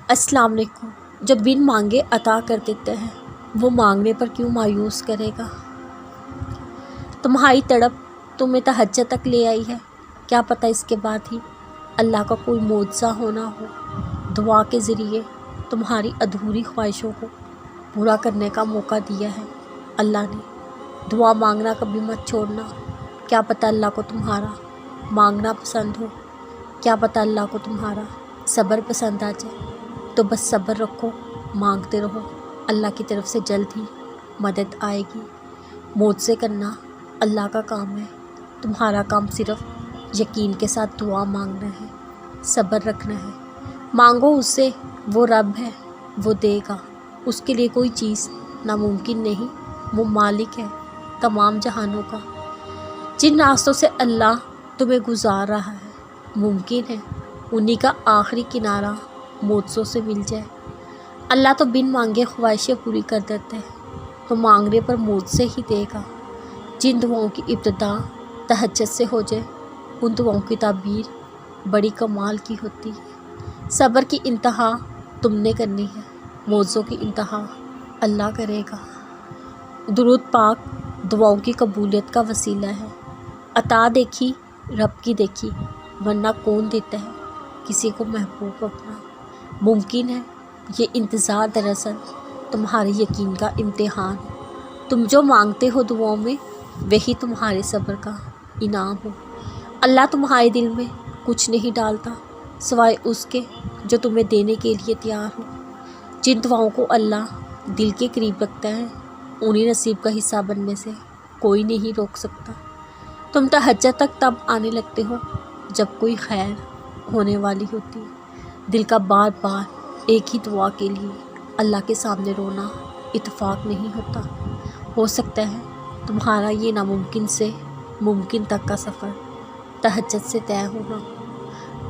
السلام علیکم۔ جو بن مانگے عطا کر دیتے ہیں وہ مانگنے پر کیوں مایوس کرے گا؟ تمہاری تڑپ تمہیں تہجد تک لے آئی ہے، کیا پتہ اس کے بعد ہی اللہ کا کوئی معجزہ ہونا ہو۔ دعا کے ذریعے تمہاری ادھوری خواہشوں کو پورا کرنے کا موقع دیا ہے اللہ نے۔ دعا مانگنا کبھی مت چھوڑنا، کیا پتہ اللہ کو تمہارا مانگنا پسند ہو، کیا پتہ اللہ کو تمہارا صبر پسند آ جائے۔ تو بس صبر رکھو، مانگتے رہو، اللہ کی طرف سے جلد ہی مدد آئے گی۔ معجزے کرنا اللہ کا کام ہے، تمہارا کام صرف یقین کے ساتھ دعا مانگنا ہے، صبر رکھنا ہے۔ مانگو اس سے، وہ رب ہے، وہ دے گا۔ اس کے لیے کوئی چیز ناممکن نہیں، وہ مالک ہے تمام جہانوں کا۔ جن راستوں سے اللہ تمہیں گزار رہا ہے ممکن ہے انہی کا آخری کنارہ معجزوں سے مل جائے۔ اللہ تو بن مانگے خواہشیں پوری کر دیتے ہیں، تو مانگنے پر معجزے ہی دے گا۔ جن دعاؤں کی ابتدا تہجد سے ہو جائے ان دعاؤں کی تعبیر بڑی کمال کی ہوتی ہے۔ صبر کی انتہا تم نے کرنی ہے، معجزوں کی انتہا اللہ کرے گا۔ درود پاک دعاؤں کی قبولیت کا وسیلہ ہے۔ عطا دیکھی رب کی دیکھی، ورنہ کون دیتا ہے کسی کو محبوب اپنا۔ ممکن ہے یہ انتظار دراصل تمہارے یقین کا امتحان ہے۔ تم جو مانگتے ہو دعاؤں میں وہی تمہارے صبر کا انعام ہو۔ اللہ تمہارے دل میں کچھ نہیں ڈالتا سوائے اس کے جو تمہیں دینے کے لیے تیار ہو۔ جن دعاؤں کو اللہ دل کے قریب رکھتا ہے انہیں نصیب کا حصہ بننے سے کوئی نہیں روک سکتا۔ تم تہجد تک تب آنے لگتے ہو جب کوئی خیر ہونے والی ہوتی ہے۔ دل کا بار بار ایک ہی دعا کے لیے اللہ کے سامنے رونا اتفاق نہیں ہوتا۔ ہو سکتا ہے تمہارا یہ ناممکن سے ممکن تک کا سفر تہجد سے طے ہونا۔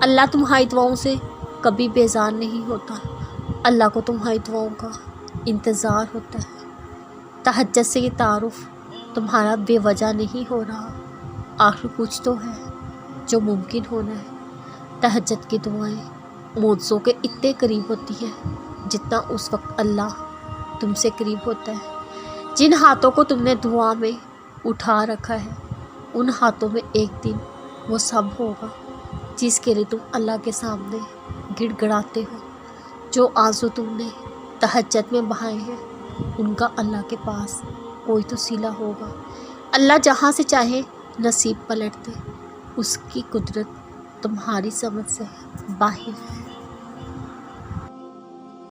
اللہ تمہاری دعاؤں سے کبھی بیزار نہیں ہوتا، اللہ کو تمہاری دعاؤں کا انتظار ہوتا ہے۔ تہجد سے یہ تعارف تمہارا بے وجہ نہیں ہو رہا، آخر کچھ تو ہے جو ممکن ہونا ہے۔ تہجد کی دعائیں معجزوں کے اتنے قریب ہوتی ہیں جتنا اس وقت اللہ تم سے قریب ہوتا ہے۔ جن ہاتھوں کو تم نے دعا میں اٹھا رکھا ہے ان ہاتھوں میں ایک دن وہ سب ہوگا جس کے لیے تم اللہ کے سامنے گڑ گڑاتے ہو۔ جو آنسو تم نے تہجد میں بہائے ہیں ان کا اللہ کے پاس کوئی تو صلہ ہوگا۔ اللہ جہاں سے چاہے نصیب پلٹ دے، اس کی قدرت تمہاری سمجھ سے باہر ہے۔